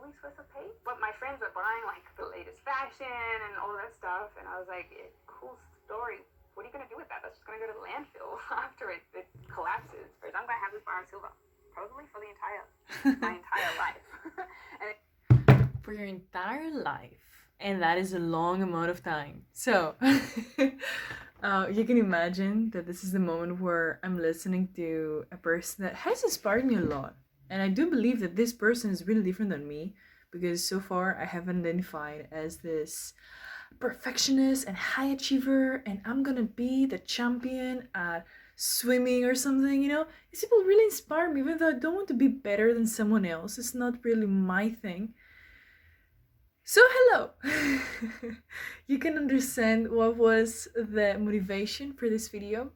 we supposed to pay? But my friends are buying like the latest fashion and all that stuff, and I was like, cool story. What are you gonna do with that? That's just gonna go to the landfill after it collapses. First, I'm gonna have this bar and silver, probably for the my entire life. For your entire life, and that is a long amount of time. So you can imagine that this is the moment where I'm listening to a person that has inspired me a lot, and I do believe that this person is really different than me, because so far I have identified as this perfectionist and high achiever, and I'm gonna be the champion at swimming or something, you know. These people really inspire me, even though I don't want to be better than someone else. It's not really my thing. So hello. You can understand what was the motivation for this video.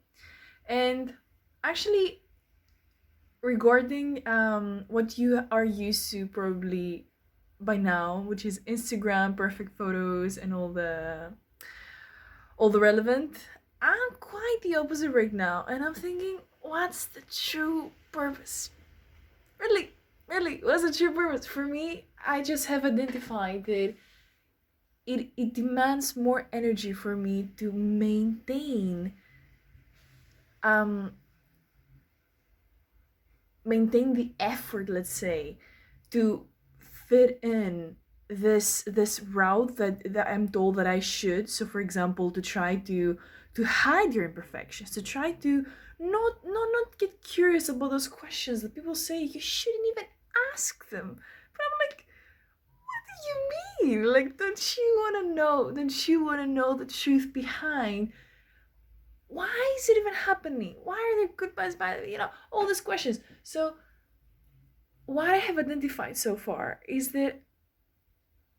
And actually, regarding what you are used to probably by now, which is Instagram, perfect photos, and all the relevant, I'm quite the opposite right now, and I'm thinking, what's the true purpose? Really, what's the true purpose? For me, I just have identified that it demands more energy for me to maintain the effort, let's say, to fit in this route that I'm told that I should. So for example, to try to hide your imperfections, to try to not get curious about those questions that people say you shouldn't even ask them. But I'm like, what do you mean? Like, don't you want to know? Don't you want to know the truth behind why is it even happening? Why are there goodbyes, bad, all these questions? So what I have identified so far is that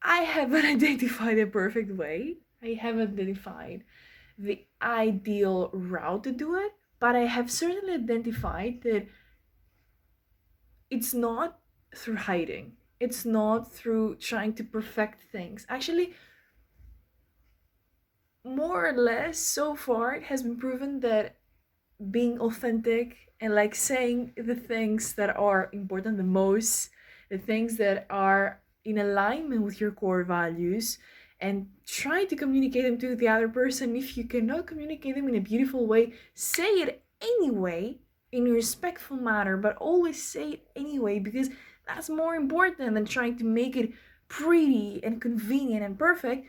I haven't identified a perfect way. I haven't identified the ideal route to do it, but I have certainly identified that it's not through hiding. It's not through trying to perfect things. Actually, more or less so far it has been proven that being authentic and like saying the things that are important the most, the things that are in alignment with your core values, and try to communicate them to the other person. If you cannot communicate them in a beautiful way, say it anyway in a respectful manner, but always say it anyway, because that's more important than trying to make it pretty and convenient and perfect.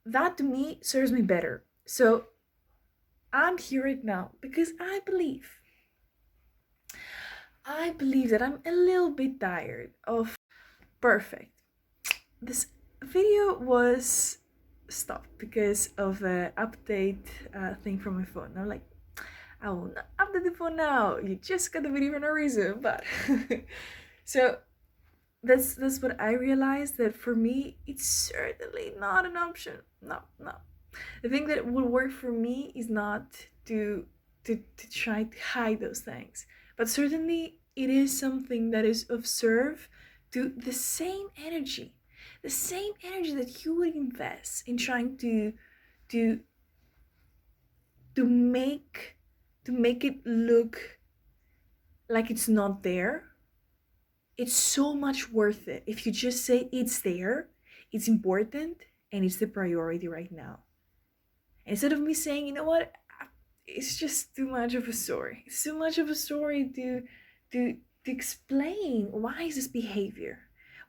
That to me serves me better. So I'm here right now because I believe that I'm a little bit tired of perfect. This video was stopped because of an update thing from my phone. I'm like, I will not update the phone now. You just got the video for no reason. But so that's what I realized, that for me it's certainly not an option. No. The thing that would work for me is not to try to hide those things, but certainly it is something that is of serve to the same energy that you would invest in trying to to make it look like it's not there. It's so much worth it if you just say it's there, it's important, and it's the priority right now. Instead of me saying, you know what, it's just too much of a story. It's too much of a story to explain why is this behavior,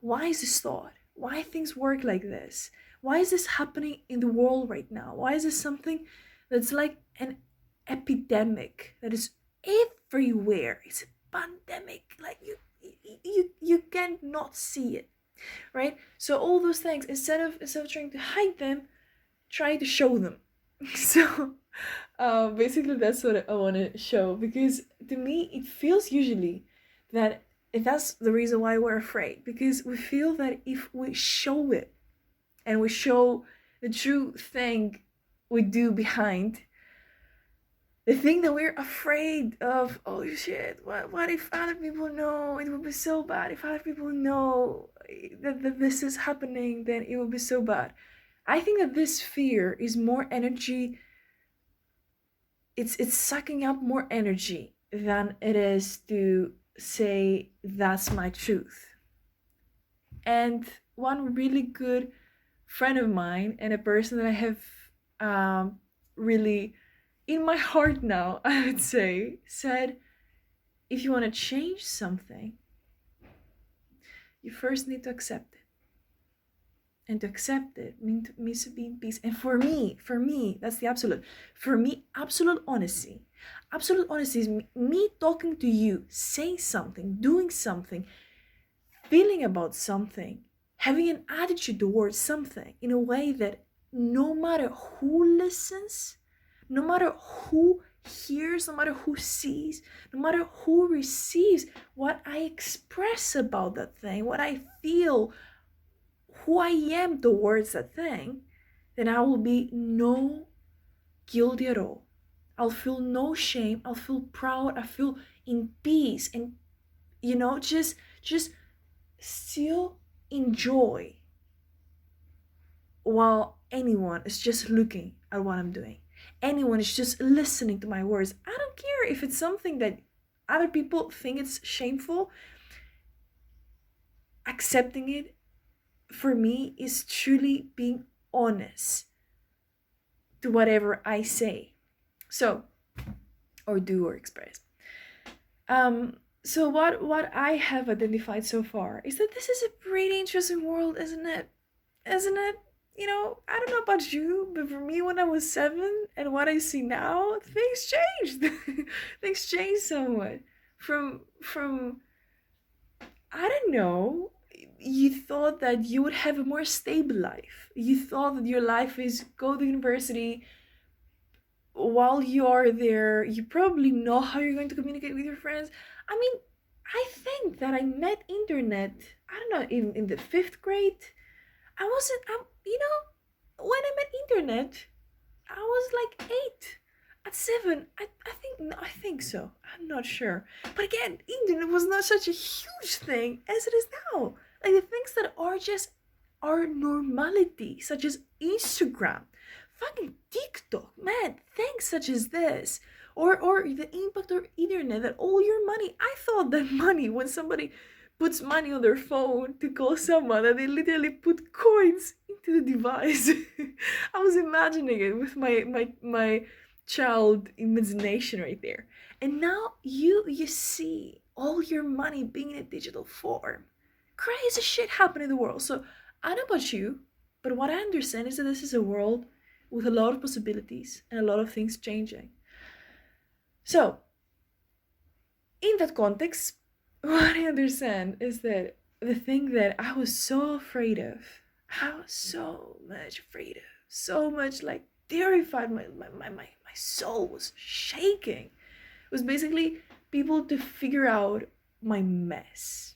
why is this thought, why things work like this, why is this happening in the world right now, why is this something that's like an epidemic that is everywhere. It's a pandemic, like you can't not see it, right? So all those things, instead of trying to hide them, try to show them. So basically that's what I want to show, because to me it feels usually that that's the reason why we're afraid, because we feel that if we show it and we show the true thing we do behind the thing that we're afraid of, oh shit, what if other people know? It would be so bad if other people know that this is happening, then it would be so bad. I think that this fear is more energy. It's sucking up more energy than it is to say that's my truth. And one really good friend of mine, and a person that I have really in my heart now, I would say, said, if you want to change something, you first need to accept it. And to accept it means to be in peace. And for me, that's the absolute. For me, absolute honesty. Absolute honesty is me talking to you, saying something, doing something, feeling about something, having an attitude towards something in a way that no matter who listens, no matter who hears, no matter who sees, no matter who receives what I express about that thing, what I feel, who I am towards that thing, then I will be no guilty at all. I'll feel no shame. I'll feel proud. I feel in peace, and just still enjoy while anyone is just looking at what I'm doing. Anyone is just listening to my words. I don't care if it's something that other people think it's shameful. Accepting it, for me, is truly being honest to whatever I say. So, or do or express. So what I have identified so far is that this is a pretty interesting world, isn't it? Isn't it? I don't know about you, but for me, when I was 7 and what I see now, things changed. Things changed somewhat. From I don't know, you thought that you would have a more stable life. You thought that your life is go to university. While you are there, you probably know how you're going to communicate with your friends. I mean, I think that I met internet, I don't know, in the 5th grade. When I met internet, I was like 8. At 7, I think so. I'm not sure. But again, internet was not such a huge thing as it is now. Like the things that are just our normality, such as Instagram, fucking TikTok, man, things such as this, or the impact of internet, that all your money. I thought that money, when somebody puts money on their phone to call someone, that they literally put coins into the device. I was imagining it with my child imagination right there. And now you see all your money being in a digital form. Crazy shit happening in the world. So I don't know about you, but what I understand is that this is a world with a lot of possibilities and a lot of things changing. So in that context, what I understand is that the thing that I was so afraid of, I was so much afraid of, so much like terrified, my soul was shaking, it was basically people to figure out my mess.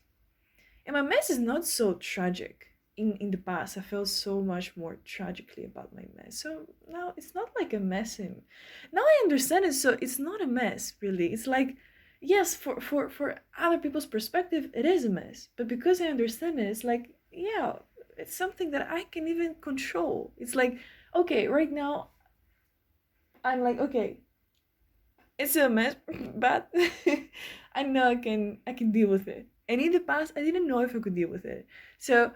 And my mess is not so tragic. In the past, I felt so much more tragically about my mess. So now it's not like a mess. Now I understand it. So it's not a mess, really. It's like, yes, for other people's perspective, it is a mess. But because I understand it, it's like, yeah, it's something that I can even control. It's like, okay, right now, I'm like, okay, it's a mess, but I know I can deal with it. And in the past, I didn't know if I could deal with it. So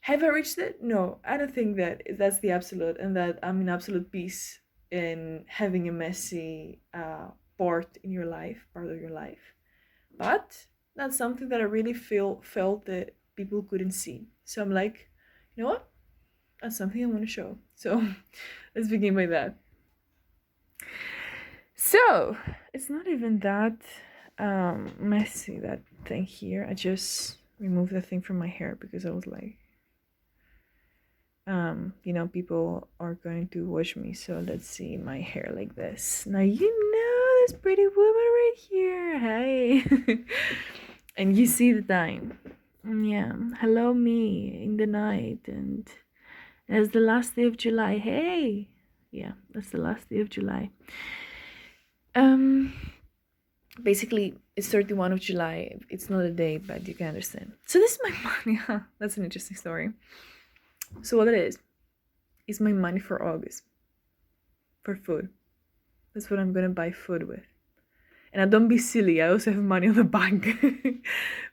have I reached it? No, I don't think that that's the absolute, and that I'm in absolute peace in having a messy part of your life. But that's something that I really felt that people couldn't see. So I'm like, you know what? That's something I want to show. So let's begin by that. So it's not even that messy, that thing here. I just removed the thing from my hair because I was like, people are going to watch me, so let's see my hair like this. Now this pretty woman right here. Hi. And you see the time. Yeah. Hello, me in the night, and it's the last day of July. Hey. Yeah, that's the last day of July. Basically, it's 31 of July. It's not a day, but you can understand. So this is my money. That's an interesting story. So what it is my money for August, for food. That's what I'm gonna buy food with. And I don't be silly, I also have money on the bank.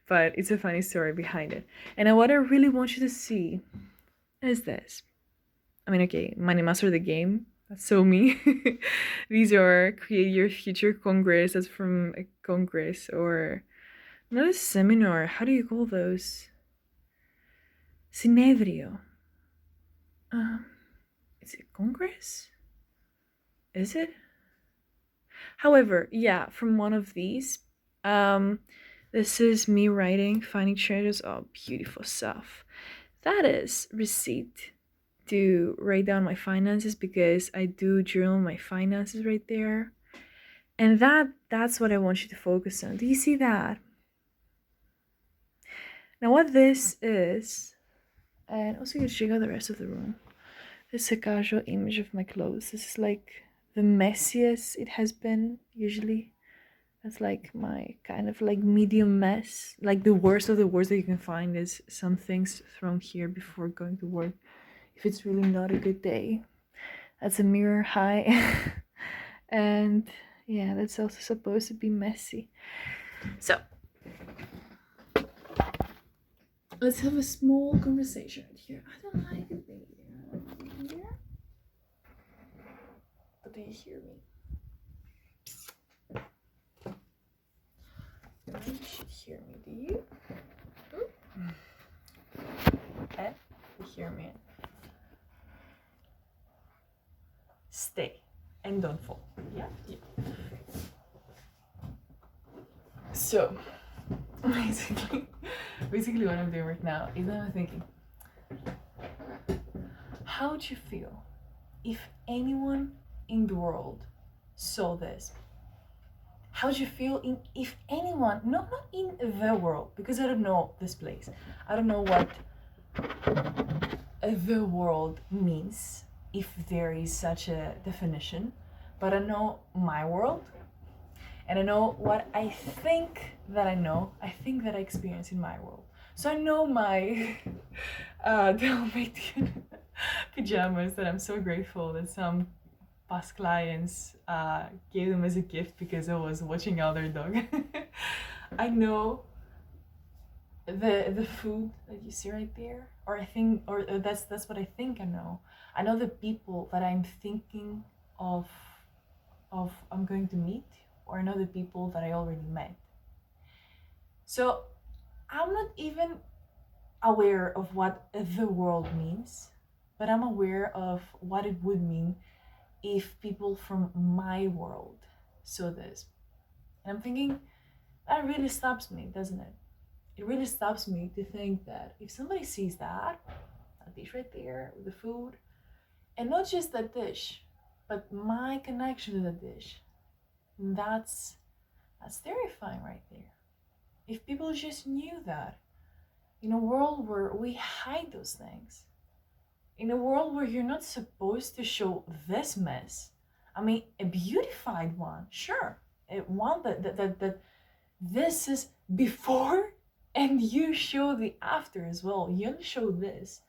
but it's a funny story behind it. And what I really want you to see is this. I mean, okay, Money Master the game. That's so me. These are Create Your Future Congress. That's from a congress or not a seminar. How do you call those? Synedrio. Is it congress? Is it? However, yeah, from one of these. This is me writing, finding treasures. Oh, beautiful stuff. That is receipt to write down my finances because I do journal my finances right there. And that's what I want you to focus on. Do you see that? Now what this is, and also you check out the rest of the room. This is a casual image of my clothes. This is like the messiest it has been usually. That's like my kind of like medium mess. Like the worst of the worst that you can find is some things thrown here before going to work. If it's really not a good day. That's a mirror high. And yeah, that's also supposed to be messy. So let's have a small conversation right here. I don't like it being here. But do you hear me? You should hear me, do you? Okay, you hear me. Stay and don't fall. Yeah. So basically what I'm doing right now is I'm thinking, how would you feel if anyone in the world saw this? How would you feel if anyone, not in the world, because I don't know this place. I don't know what the world means, if there is such a definition, but I know my world, and I know what I think that I know, I think that I experience in my world. So I know my Dalmatian pajamas that I'm so grateful that some past clients gave them as a gift because I was watching out their dog. I know the food that you see right there, or I think, or that's what I think I know. I know the people that I'm thinking of I'm going to meet, or I know the people that I already met. So I'm not even aware of what the world means, but I'm aware of what it would mean if people from my world saw this. And I'm thinking, that really stops me, doesn't it? It really stops me to think that if somebody sees that dish right there with the food, and not just that dish, but my connection to the dish, that's terrifying right there. If people just knew that, in a world where we hide those things, in a world where you're not supposed to show this mess, I mean, a beautified one, sure, one that this is before, and you show the after as well. You only show this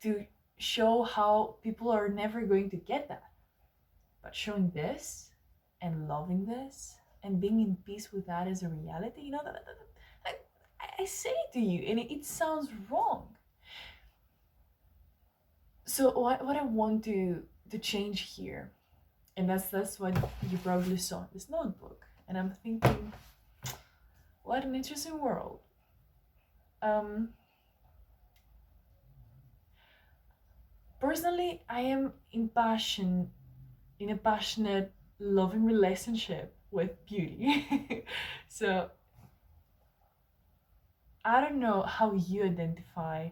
to show how people are never going to get that, but showing this and loving this and being in peace with that as a reality, you know, I say it to you, and it sounds wrong. So what I want to change here, and that's what you probably saw in this notebook, and I'm thinking, what an interesting world. Personally, I am in a passionate, loving relationship with beauty. So I don't know how you identify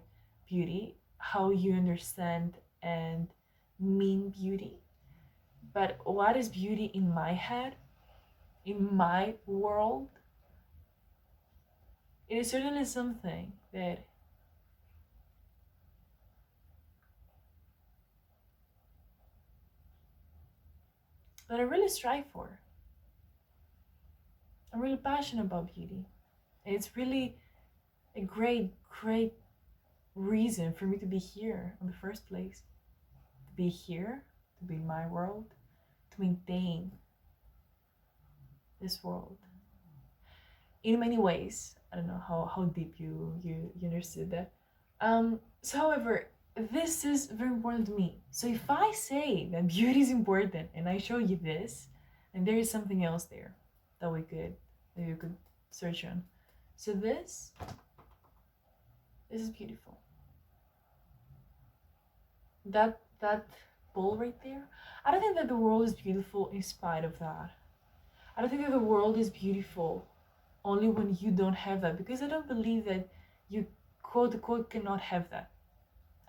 beauty, how you understand and mean beauty, but what is beauty in my head, in my world? It is certainly something that I really strive for. I'm really passionate about beauty. And it's really a great reason for me to be here in the first place. To be here, to be in my world, to maintain this world. In many ways, I don't know how deep you understood that. So however, this is very important to me. So if I say that beauty is important and I show you this, and there is something else there that you could search on. So this is beautiful. That bowl right there. I don't think that the world is beautiful in spite of that. I don't think that the world is beautiful only when you don't have that, because I don't believe that you quote unquote cannot have that.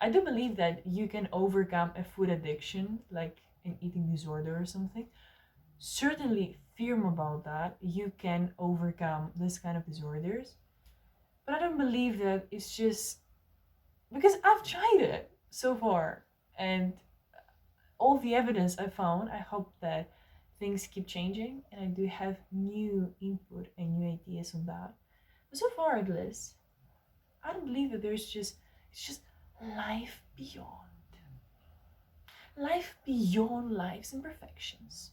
I do believe that you can overcome a food addiction, like an eating disorder or something. Certainly firm about that. You can overcome this kind of disorders. But I don't believe that it's just because I've tried it so far, and all the evidence I found, I hope that things keep changing and I do have new input and new ideas on that. But so far, at least, I don't believe that it's just life beyond. Life beyond life's imperfections.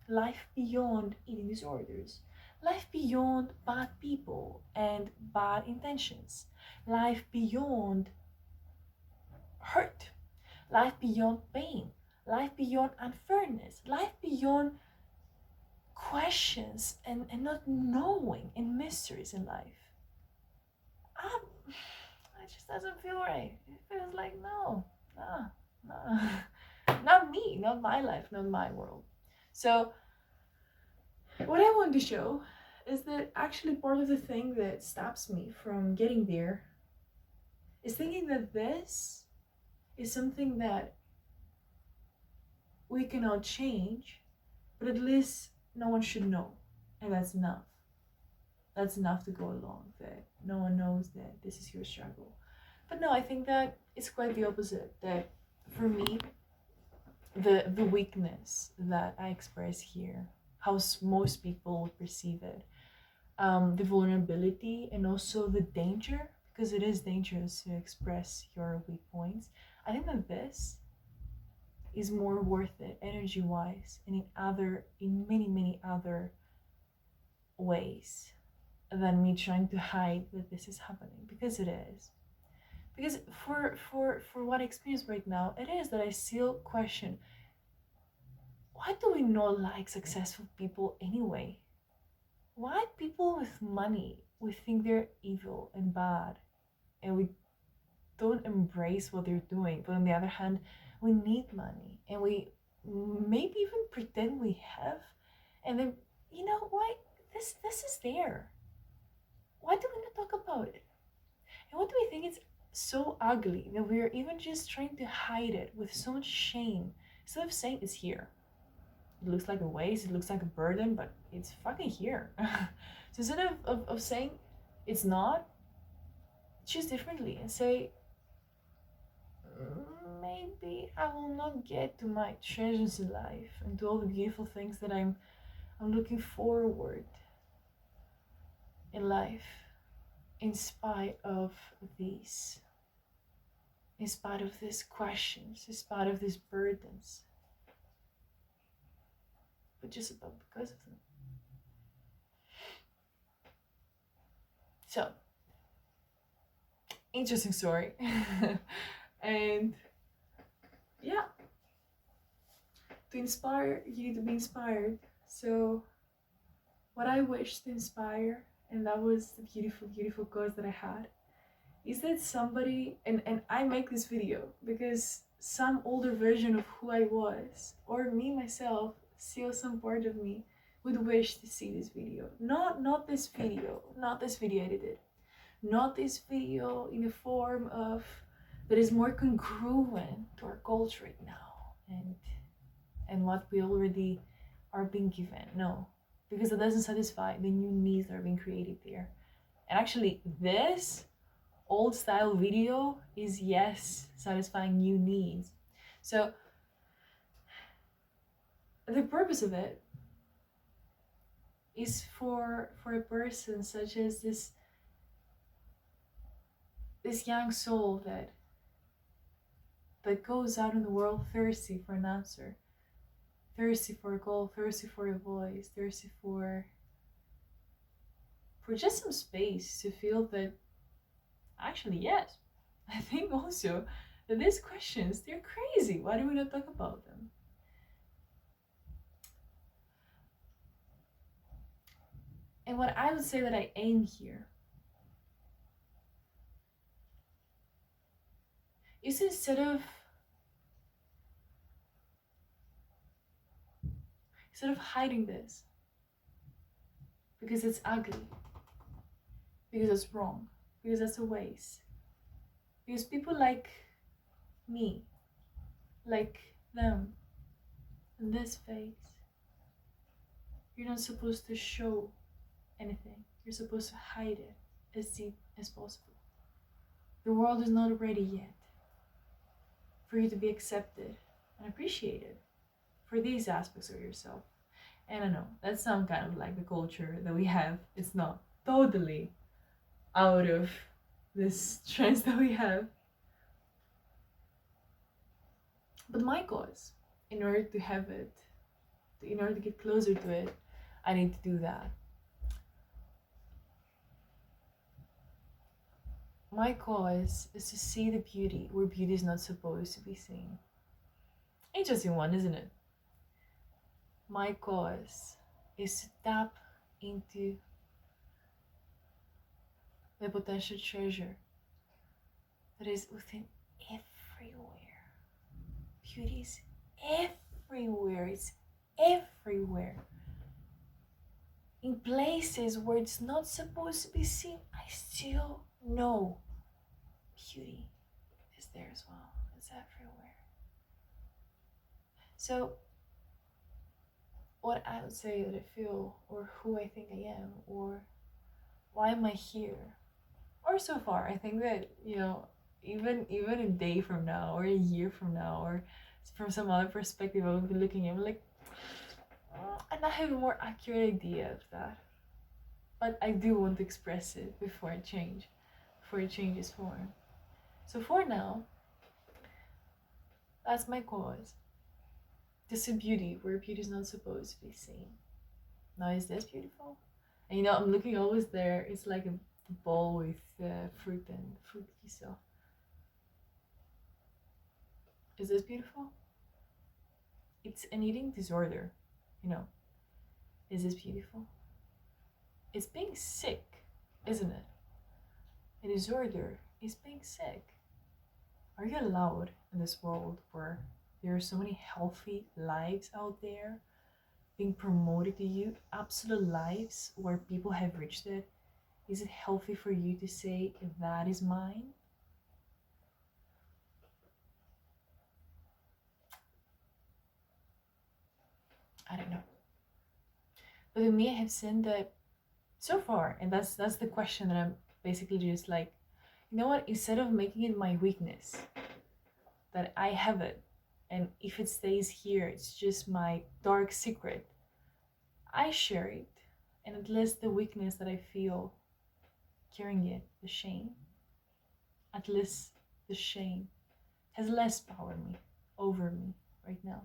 Life beyond eating disorders. Life beyond bad people and bad intentions. Life beyond hurt. Life beyond pain. Life beyond unfairness. Life beyond questions and not knowing and mysteries in life. It just doesn't feel right. It feels like no, not me, not my life, not my world. So what I want to show is that actually part of the thing that stops me from getting there is thinking that this is something that we cannot change, but at least no one should know, and that's enough. That's enough to go along, that no one knows that this is your struggle. But no, I think that it's quite the opposite, that for me, the weakness that I express here, how most people would perceive it, the vulnerability and also the danger, because it is dangerous to express your weak points. I think that this is more worth it energy wise and in many other ways than me trying to hide that this is happening, because it is. Because for what I experience right now, it is that I still question, why do we not like successful people anyway? Why people with money, we think they're evil and bad, and we don't embrace what they're doing? But on the other hand, we need money, and we maybe even pretend we have, and then, you know, why this is there? Why do we not talk about it? And what do we think it's so ugly that we're even just trying to hide it with so much shame, instead of saying it's here? It looks like a waste, it looks like a burden, but it's fucking here. So instead of saying it's not, choose differently and say, maybe I will not get to my treasures in life and to all the beautiful things that I'm looking forward in life, in spite of these, in spite of these questions, in spite of these burdens, but just about because of them. So, interesting story. And yeah, to inspire, you need to be inspired. So what I wish to inspire, and that was the beautiful cause that I had, is that somebody, and I make this video because some older version of who I was, or me myself, still some part of me would wish to see this video. Not this video edited, not this video in a form of that is more congruent to our culture right now and what we already are being given. No, because it doesn't satisfy the new needs that are being created there. And actually, this old style video is, yes, satisfying new needs. So the purpose of it is for a person such as this young soul that goes out in the world thirsty for an answer, thirsty for a goal, thirsty for a voice, thirsty for for just some space to feel that actually, yes, I think also that these questions, they're crazy. Why do we not talk about them? And what I would say that I aim here is instead of hiding this because it's ugly, because it's wrong, because that's a waste, because people like me, like them, in this phase, you're not supposed to show anything. You're supposed to hide it as deep as possible. The world is not ready yet for you to be accepted and appreciated for these aspects of yourself. And I know that's some kind of like the culture that we have. It's not totally out of this trends that we have. But my cause, in order to have it, in order to get closer to it, I need to do that. My cause is to see the beauty where beauty is not supposed to be seen. Interesting one, isn't it? My cause is to tap into the potential treasure that is within everywhere. Beauty is everywhere. It's everywhere. In places where it's not supposed to be seen, I still know beauty is there as well. It's everywhere. So, what I would say that I feel, or who I think I am, or why am I here, or so far, I think that, even a day from now, or a year from now, or from some other perspective, I would be looking at it like, and I have a more accurate idea of that. But I do want to express it before it changes form. So for now, that's my cause. To see beauty where beauty is not supposed to be seen. Now, is this beautiful? And I'm looking always there. It's like a bowl with fruit and fruit so. Is this beautiful? It's an eating disorder, Is this beautiful? It's being sick, isn't it? A disorder is being sick. Are you allowed in this world where there are so many healthy lives out there being promoted to you, absolute lives where people have reached it? Is it healthy for you to say, that is mine? I don't know. But to me, I have seen that so far, and that's the question that I'm basically just like, you know what, instead of making it my weakness, that I have it, and if it stays here, it's just my dark secret, I share it, and at least the weakness that I feel carrying it, the shame, at least the shame has less power over me right now.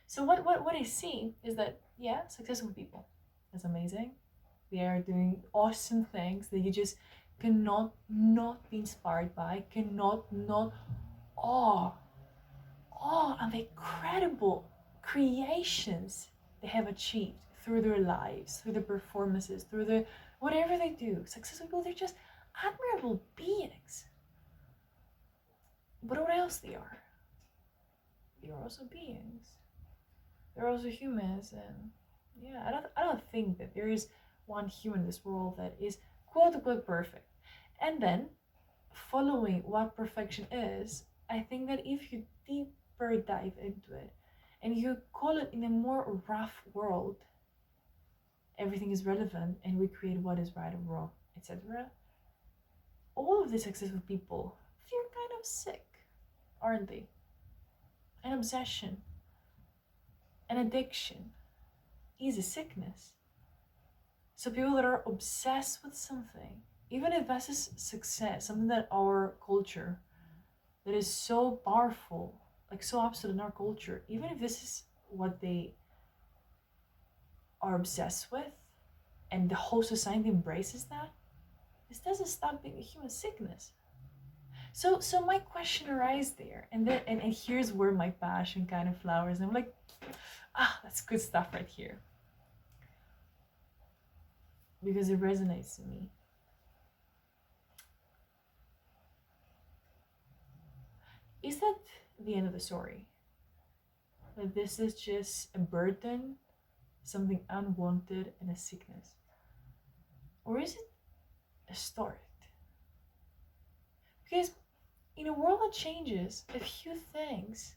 So what I see is that, yeah, successful people, that's amazing. They are doing awesome things that you just cannot not be inspired by, cannot not awe and the incredible creations they have achieved through their lives, through their performances, through the whatever they do. Successful people, they're just admirable beings. But what else they are? They are also beings. They're also humans, and yeah, I don't think that there is one human in this world that is quote unquote perfect. And then, following what perfection is, I think that if you deeper dive into it and you call it in a more rough world, everything is relevant and we create what is right or wrong, etc. All of the successful people, they're kind of sick, aren't they? An obsession, an addiction is a sickness. So people that are obsessed with something, even if this is success, something that our culture, that is so powerful, like so absolute in our culture, even if this is what they are obsessed with, and the whole society embraces that, this doesn't stop being a human sickness. So my question arises there, and then and here's where my passion kind of flowers, and I'm like, that's good stuff right here. Because it resonates to me. Is that the end of the story? That this is just a burden, something unwanted, and a sickness? Or is it a start? Because in a world that changes, a few things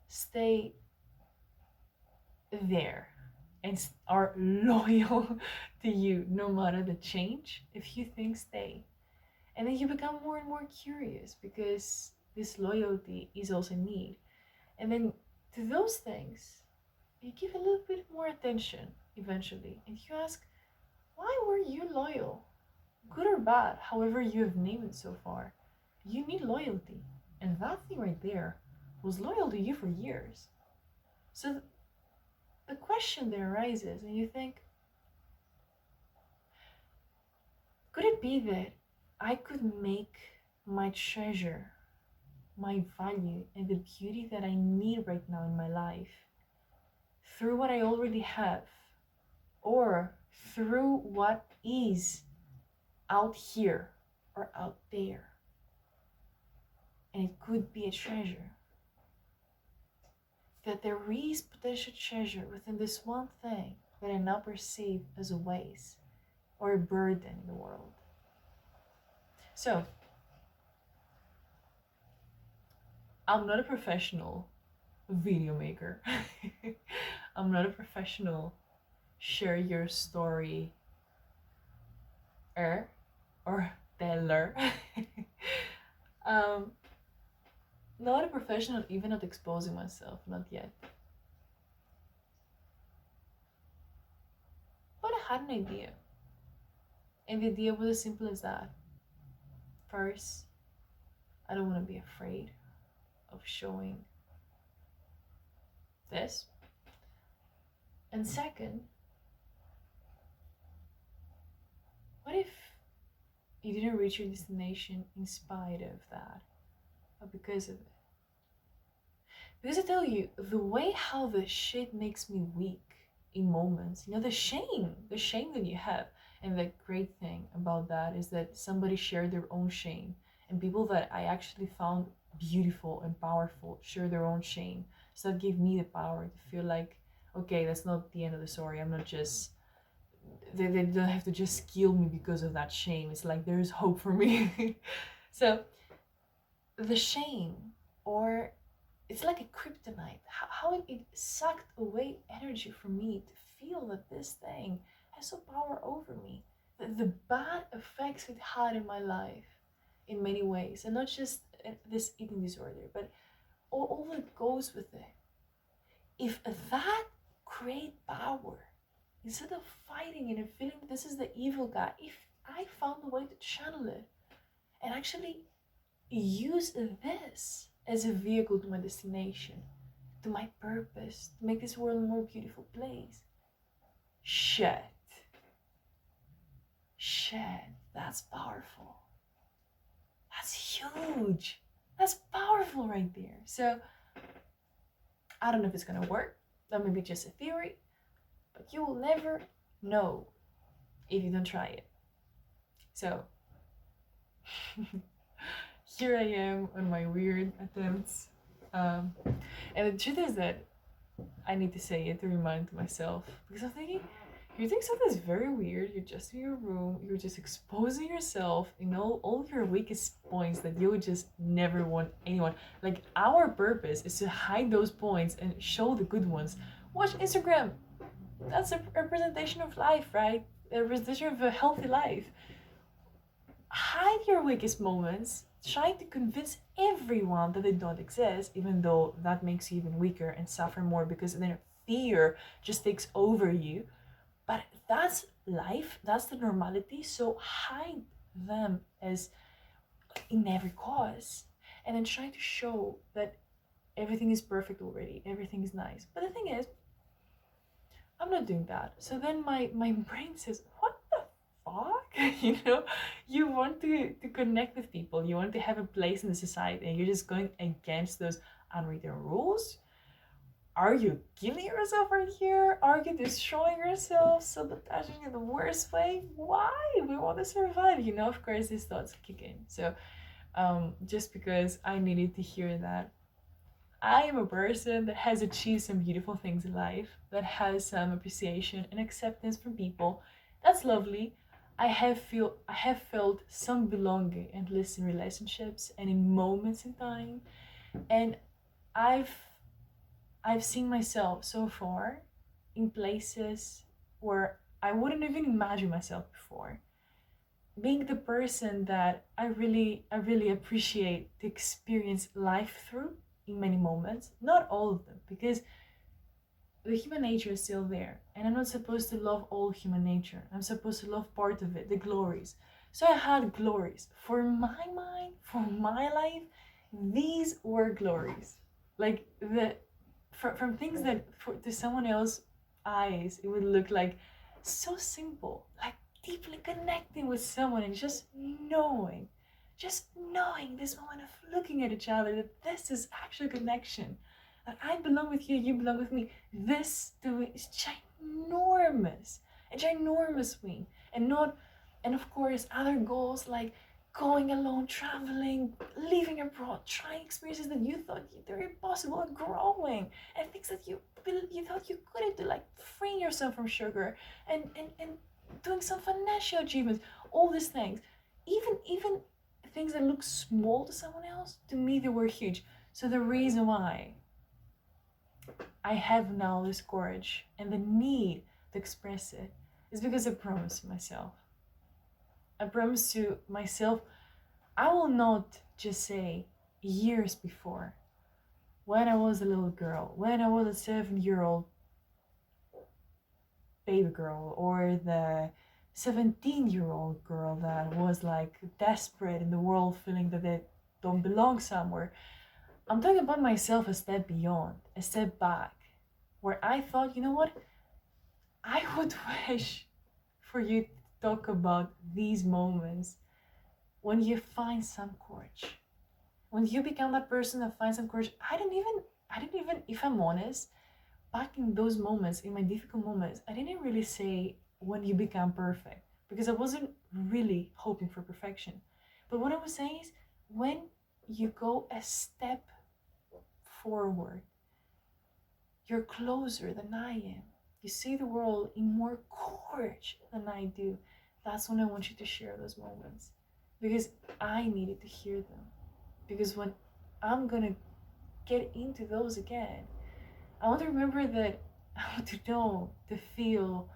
stay there and are loyal to you no matter the change. A few things stay. And then you become more and more curious because this loyalty is also need. And then to those things, you give a little bit more attention eventually. And you ask, why were you loyal? Good or bad, however you have named it so far. You need loyalty. And that thing right there was loyal to you for years. So the question there arises, and you think, could it be that I could make my treasure, my value, and the beauty that I need right now in my life through what I already have, or through what is out here or out there? And it could be a treasure. That there is potential treasure within this one thing that I now perceive as a waste or a burden in the world. So, I'm not a professional video maker. I'm not a professional share your story or teller. Not a professional, even not exposing myself, not yet. But I had an idea. And the idea was as simple as that. First, I don't want to be afraid of showing this. And second, what if you didn't reach your destination in spite of that? Or because of it? Because I tell you, the way how the shit makes me weak in moments, the shame that you have. And the great thing about that is that somebody shared their own shame, and people that I actually found beautiful and powerful share their own shame. So that gave me the power to feel like, okay, that's not the end of the story. I'm not just, they don't have to just kill me because of that shame. It's like there's hope for me. So the shame, or it's like a kryptonite, how it sucked away energy from me to feel that this thing has no power over me. The bad effects it had in my life in many ways, and not just this eating disorder, but all that goes with it. If that create power, instead of fighting it and feeling this is the evil guy, if I found a way to channel it and actually use this as a vehicle to my destination, to my purpose, to make this world a more beautiful place. Shit, that's powerful. That's huge. That's powerful right there. So, I don't know if it's gonna work. That may be just a theory, but you will never know if you don't try it. So, here I am on my weird attempts. And the truth is that I need to say it to remind myself, because I'm thinking, you're doing something very weird. You're just in your room. You're just exposing yourself in all your weakest points that you would just never want anyone. Like, our purpose is to hide those points and show the good ones. Watch Instagram. That's a representation of life, right? A representation of a healthy life. Hide your weakest moments, trying to convince everyone that they don't exist, even though that makes you even weaker and suffer more, because then fear just takes over you. But that's life, that's the normality, so hide them as in every cause, and then try to show that everything is perfect already, everything is nice. But the thing is, I'm not doing that. So then my brain says, what the fuck? You know, you want to connect with people, you want to have a place in the society, and you're just going against those unwritten rules. Are you killing yourself right here? Are you destroying yourself, sabotaging in the worst way? Why? We want to survive, you know. Of course these thoughts kick in. So just because I needed to hear that I am a person that has achieved some beautiful things in life, that has some appreciation and acceptance from people. That's lovely. I have felt some belonging and bliss in relationships and in moments in time. And I've I've seen myself so far in places where I wouldn't even imagine myself before. Being the person that I really appreciate to experience life through in many moments. Not all of them, because the human nature is still there. And I'm not supposed to love all human nature. I'm supposed to love part of it, the glories. So I had glories. For my mind, for my life, these were glories. Like from things that to someone else's eyes it would look like so simple, like deeply connecting with someone and just knowing this moment of looking at each other, that this is actual connection, that I belong with you, you belong with me. This to me is ginormous, a ginormous win. And not, and of course other goals like going alone, traveling, living abroad, trying experiences that you thought were impossible, and growing, and things that you thought you couldn't do, like freeing yourself from sugar, and doing some financial achievements. All these things, even things that look small to someone else, to me they were huge. So the reason why I have now this courage and the need to express it is because I promised myself. I promised to myself I will not just say years before, when I was a little girl, when I was a 7-year-old baby girl, or the 17-year-old girl that was like desperate in the world, feeling that they don't belong somewhere. I'm talking about myself a step beyond, a step back, where I thought, you know what? I would wish for you to talk about these moments when you find some courage. When you become that person that finds some courage. I didn't even, if I'm honest, back in those moments, in my difficult moments, I didn't really say when you become perfect, because I wasn't really hoping for perfection. But what I was saying is when you go a step forward, you're closer than I am. You see the world in more courage than I do. That's when I want you to share those moments, because I needed to hear them. Because when I'm gonna get into those again, I want to remember that, I want to know, to feel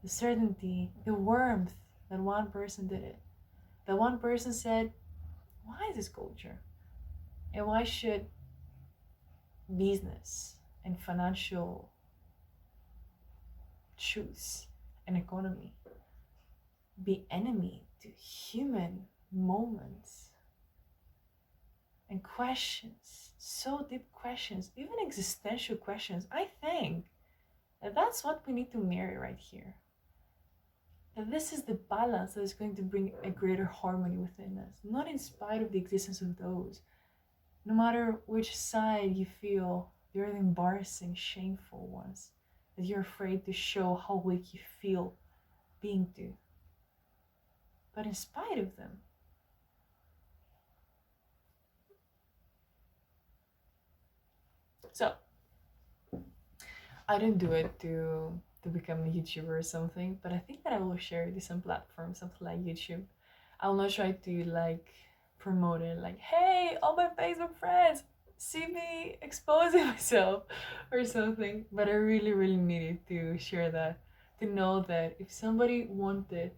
the certainty, the warmth that one person did it. That one person said, why this culture? And why should business and financial truths and economy be enemy to human moments and questions, so deep questions, even existential questions? I think that that's what we need to marry right here. That this is the balance that is going to bring a greater harmony within us, not in spite of the existence of those. No matter which side you feel, they're the embarrassing, shameful ones that you're afraid to show how weak you feel being to. But in spite of them, so I didn't do it to become a YouTuber or something, but I think that I will share it to some platform, something like YouTube. I will not try to like promote it like, hey, all my Facebook friends, see me exposing myself or something. But I really needed to share that, to know that if somebody wanted,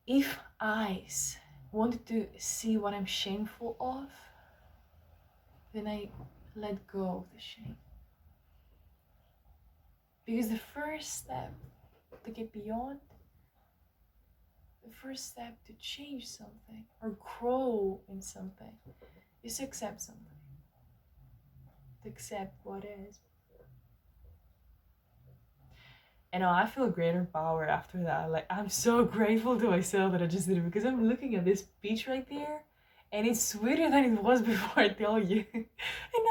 if eyes wanted to see what I'm shameful of, then I let go of the shame. Because the first step to get beyond, the first step to change something or grow in something, is to accept something, to accept what is. And I feel greater power after that. Like, I'm so grateful to myself that I just did it, because I'm looking at this beach right there and it's sweeter than it was before, I tell you. And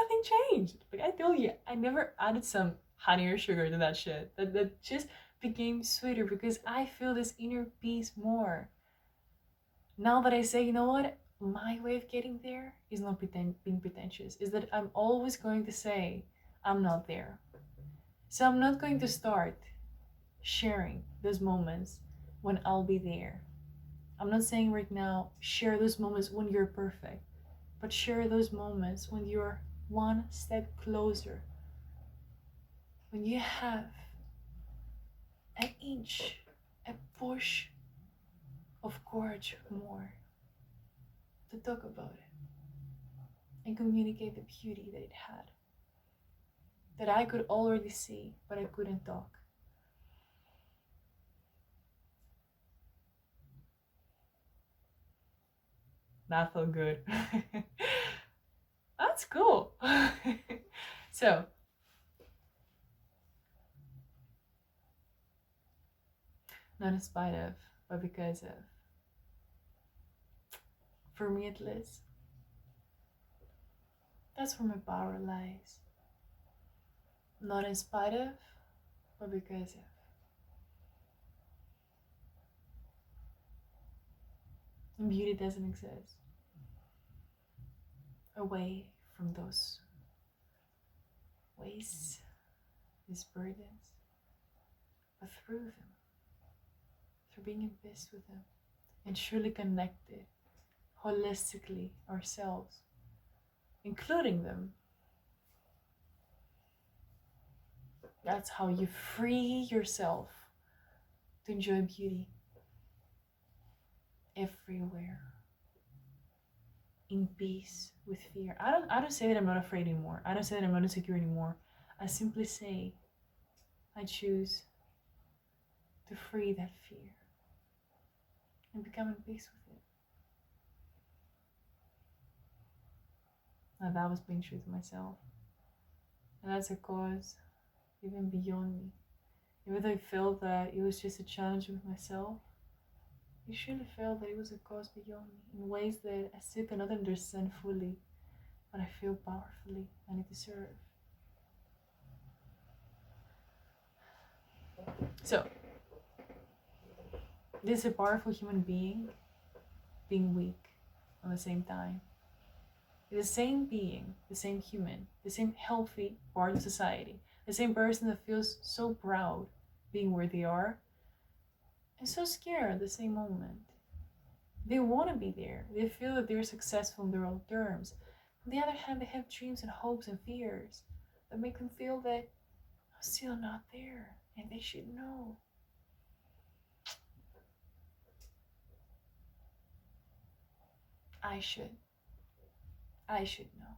nothing changed. Like, I tell you, I never added some honey or sugar to that shit. That just became sweeter because I feel this inner peace more. Now that I say, you know what? My way of getting there is not being pretentious. Is that I'm always going to say, I'm not there. So I'm not going to start sharing those moments when I'll be there. I'm not saying right now, share those moments when you're perfect, but share those moments when you're one step closer. When you have an inch, a push of courage more to talk about it and communicate the beauty that it had, that I could already see, but I couldn't talk. That felt good. That's cool. So, not in spite of, but because of. For me at least, that's where my power lies. Not in spite of, but because of. And beauty doesn't exist away from those ways, these burdens, but through them, through being in peace with them, and truly connected holistically ourselves, including them. That's how you free yourself to enjoy beauty everywhere, in peace with fear. I don't say that I'm not afraid anymore. I don't say that I'm not insecure anymore. I simply say I choose to free that fear and become in peace with it. Now that was being true to myself. And that's a cause even beyond me. Even though I felt that it was just a challenge with myself, I surely felt that it was a cause beyond me in ways that I still cannot understand fully, but I feel powerfully and I deserve. So, this is a powerful human being being weak at the same time. The same being, the same human, the same healthy part of society, the same person that feels so proud being where they are and so scared at the same moment. They want to be there. They feel that they're successful on their own terms. On the other hand, they have dreams and hopes and fears that make them feel that I'm still not there and they should know. I should know.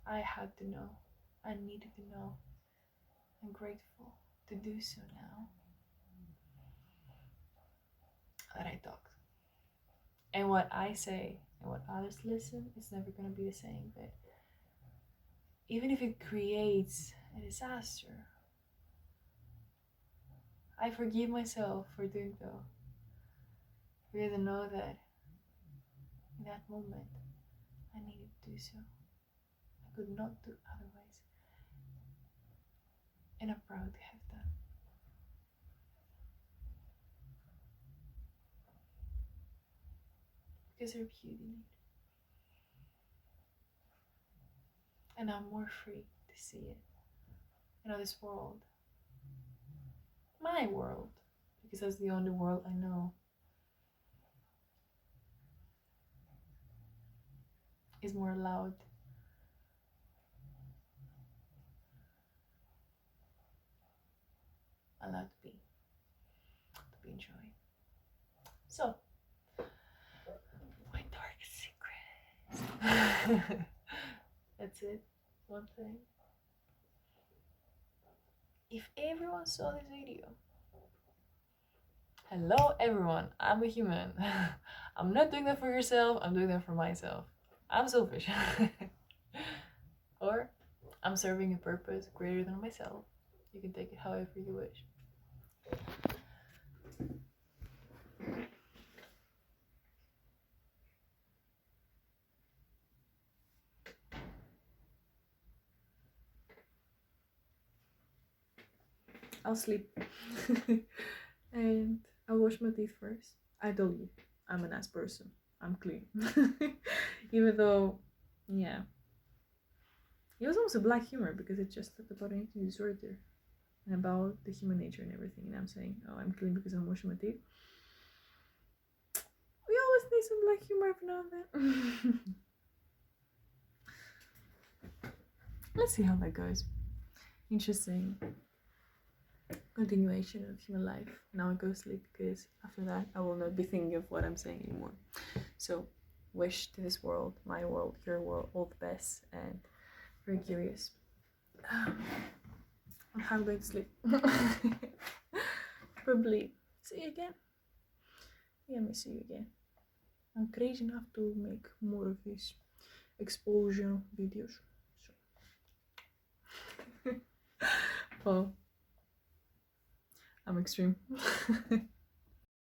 I had to know. I needed to know. I'm grateful to do so now that I talked. And what I say and what others listen is never going to be the same. But even if it creates a disaster, I forgive myself for doing so. Because I know that in that moment, I needed to do so. I could not do otherwise. And I'm proud to have done. Because there's beauty in it. And I'm more free to see it. You know, this world, my world, because that's the only world I know, is more allowed to be enjoyed. So, my dark secrets. That's it. One thing. If everyone saw this video, hello everyone, I'm a human. I'm not doing that for yourself, I'm doing that for myself. I'm selfish. Or I'm serving a purpose greater than myself. You can take it however you wish. I'll sleep. And I'll wash my teeth first. I told you, I'm a nice person. I'm clean. Even though, yeah. It was also black humor because it just talked about an eating disorder and about the human nature and everything. And I'm saying, oh, I'm clean because I'm washing my teeth. We always need some black humor every now and then. Let's see how that goes. Interesting continuation of human life. Now I go sleep because after that I will not be thinking of what I'm saying anymore. So wish to this world, my world, your world, all the best, and very curious on how I'm going to sleep. Probably see you again. Yeah, I may see you again. I'm crazy enough to make more of these exposure videos. So well, I'm extreme.